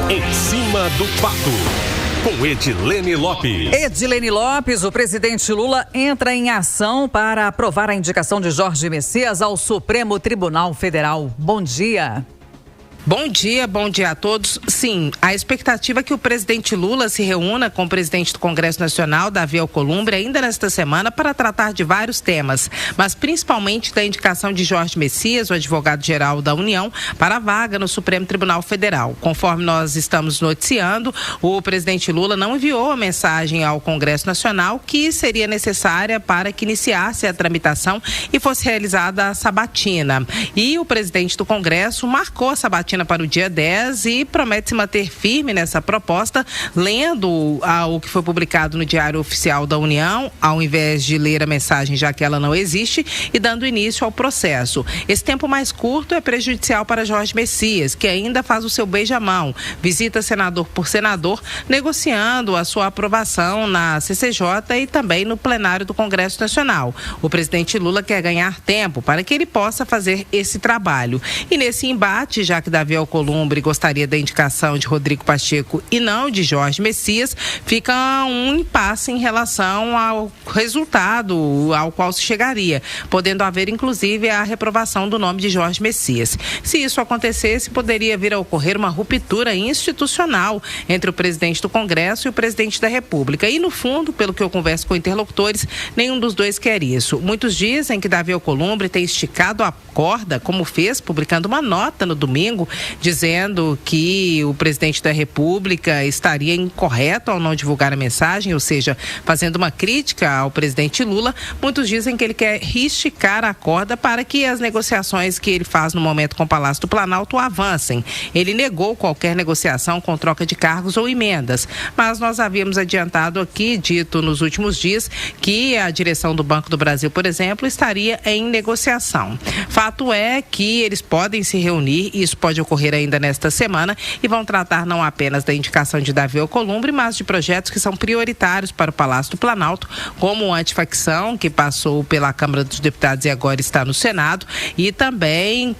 Em cima do pato, com Edilene Lopes. Edilene Lopes, o presidente Lula entra em ação para aprovar a indicação de Jorge Messias ao Supremo Tribunal Federal. Bom dia. Bom dia a todos. Sim, a expectativa é que o presidente Lula se reúna com o presidente do Congresso Nacional, Davi Alcolumbre, ainda nesta semana para tratar de vários temas, mas principalmente da indicação de Jorge Messias, o advogado-geral da União, para a vaga no Supremo Tribunal Federal. Conforme nós estamos noticiando, o presidente Lula não enviou a mensagem ao Congresso Nacional que seria necessária para que iniciasse a tramitação e fosse realizada a sabatina. E o presidente do Congresso marcou a sabatina para o dia 10 e promete se manter firme nessa proposta, lendo o que foi publicado no Diário Oficial da União, ao invés de ler a mensagem, já que ela não existe, e dando início ao processo. Esse tempo mais curto é prejudicial para Jorge Messias, que ainda faz o seu beijamão, visita senador por senador, negociando a sua aprovação na CCJ e também no plenário do Congresso Nacional. O presidente Lula quer ganhar tempo para que ele possa fazer esse trabalho. E nesse embate, já que Davi Alcolumbre gostaria da indicação de Rodrigo Pacheco e não de Jorge Messias, fica um impasse em relação ao resultado ao qual se chegaria, podendo haver inclusive a reprovação do nome de Jorge Messias. Se isso acontecesse, poderia vir a ocorrer uma ruptura institucional entre o presidente do Congresso e o presidente da República. E no fundo, pelo que eu converso com interlocutores, nenhum dos dois quer isso. Muitos dizem que Davi Alcolumbre tem esticado a corda, como fez, publicando uma nota no domingo, dizendo que o presidente da República estaria incorreto ao não divulgar a mensagem, ou seja, fazendo uma crítica ao presidente Lula. Muitos dizem que ele quer esticar a corda para que as negociações que ele faz no momento com o Palácio do Planalto avancem. Ele negou qualquer negociação com troca de cargos ou emendas, mas nós havíamos adiantado aqui, dito nos últimos dias, que a direção do Banco do Brasil, por exemplo, estaria em negociação. Fato é que eles podem se reunir, e isso pode ocorrer ainda nesta semana, e vão tratar não apenas da indicação de Davi Alcolumbre, mas de projetos que são prioritários para o Palácio do Planalto, como o antifacção, que passou pela Câmara dos Deputados e agora está no Senado, e também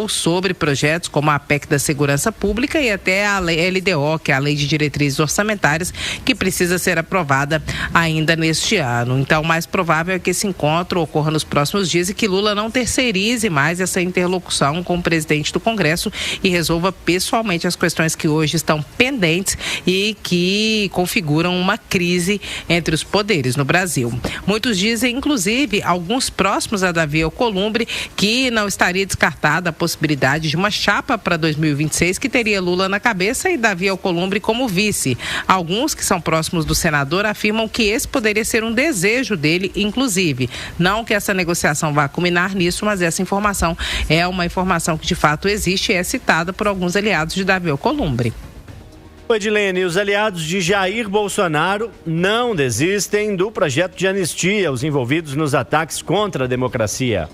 sobre projetos como a PEC da Segurança Pública e até a LDO, que é a Lei de Diretrizes Orçamentárias, que precisa ser aprovada ainda neste ano. Então, o mais provável é que esse encontro ocorra nos próximos dias e que Lula não terceirize mais essa interlocução com o presidente do Congresso e resolva pessoalmente as questões que hoje estão pendentes e que configuram uma crise entre os poderes no Brasil. Muitos dizem, inclusive, alguns próximos a Davi Alcolumbre, que não estaria descartada a possibilidade de uma chapa para 2026 que teria Lula na cabeça e Davi Alcolumbre como vice. Alguns que são próximos do senador afirmam que esse poderia ser um desejo dele, inclusive. Não que essa negociação vá culminar nisso, mas essa informação é uma informação que de fato existe e é citada por alguns aliados de Davi Alcolumbre. Edilene, os aliados de Jair Bolsonaro não desistem do projeto de anistia aos envolvidos nos ataques contra a democracia.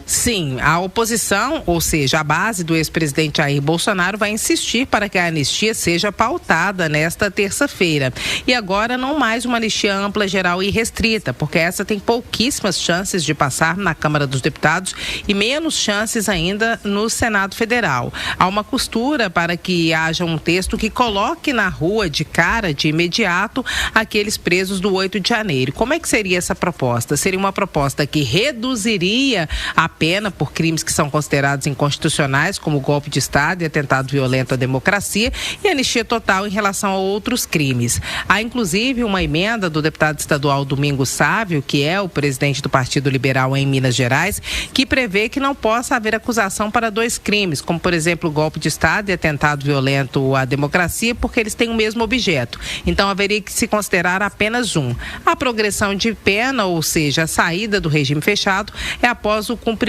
Sim, a oposição, ou seja, a base do ex-presidente Jair Bolsonaro, vai insistir para que a anistia seja pautada nesta terça-feira. E agora não mais uma anistia ampla, geral e restrita, porque essa tem pouquíssimas chances de passar na Câmara dos Deputados e menos chances ainda no Senado Federal. Há uma costura para que haja um texto que coloque na rua de cara, de imediato, aqueles presos do 8 de janeiro. Como é que seria essa proposta? Seria uma proposta que reduziria a pena por crimes que são considerados inconstitucionais, como golpe de Estado e atentado violento à democracia, e anistia total em relação a outros crimes. Há, inclusive, uma emenda do deputado estadual Domingos Sávio, que é o presidente do Partido Liberal em Minas Gerais, que prevê que não possa haver acusação para dois crimes, como, por exemplo, golpe de Estado e atentado violento à democracia, porque eles têm o mesmo objeto. Então, haveria que se considerar apenas um. A progressão de pena, ou seja, a saída do regime fechado, é após o cumprimento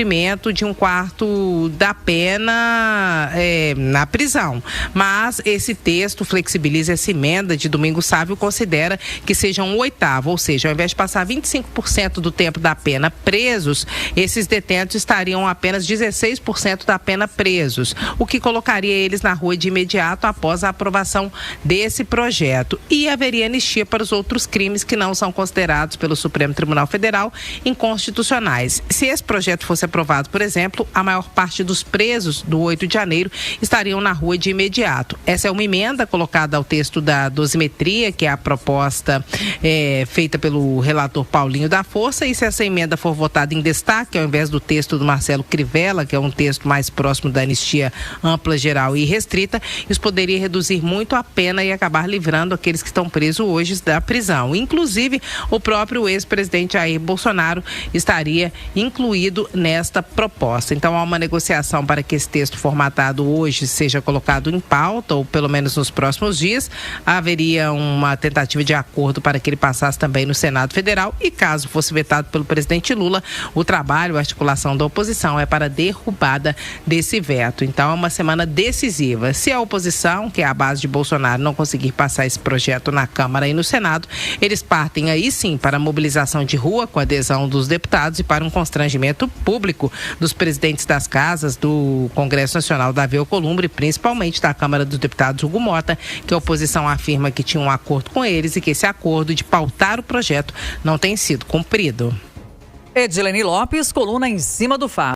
de um quarto da pena na prisão. Mas esse texto flexibiliza essa emenda de Domingos Sávio, considera que seja um oitavo, ou seja, ao invés de passar 25% do tempo da pena presos, esses detentos estariam apenas 16% da pena presos, o que colocaria eles na rua de imediato após a aprovação desse projeto. E haveria anistia para os outros crimes que não são considerados pelo Supremo Tribunal Federal inconstitucionais. Se esse projeto fosse fosse aprovado, por exemplo, a maior parte dos presos do 8 de janeiro estariam na rua de imediato. Essa é uma emenda colocada ao texto da dosimetria, que é a proposta feita pelo relator Paulinho da Força, e se essa emenda for votada em destaque, ao invés do texto do Marcelo Crivella, que é um texto mais próximo da anistia ampla, geral e restrita, isso poderia reduzir muito a pena e acabar livrando aqueles que estão presos hoje da prisão. Inclusive, o próprio ex-presidente Jair Bolsonaro estaria incluído nesta proposta. Então, há uma negociação para que esse texto formatado hoje seja colocado em pauta, ou pelo menos nos próximos dias. Haveria uma tentativa de acordo para que ele passasse também no Senado Federal e, caso fosse vetado pelo presidente Lula, o trabalho, a articulação da oposição é para derrubada desse veto. Então, é uma semana decisiva. Se a oposição, que é a base de Bolsonaro, não conseguir passar esse projeto na Câmara e no Senado, eles partem aí sim para a mobilização de rua com adesão dos deputados e para um constrangimento público dos presidentes das casas do Congresso Nacional, Davi Alcolumbre, principalmente da Câmara dos Deputados, Hugo Mota, que a oposição afirma que tinha um acordo com eles e que esse acordo de pautar o projeto não tem sido cumprido. Edilene Lopes, coluna Em Cima do Fato.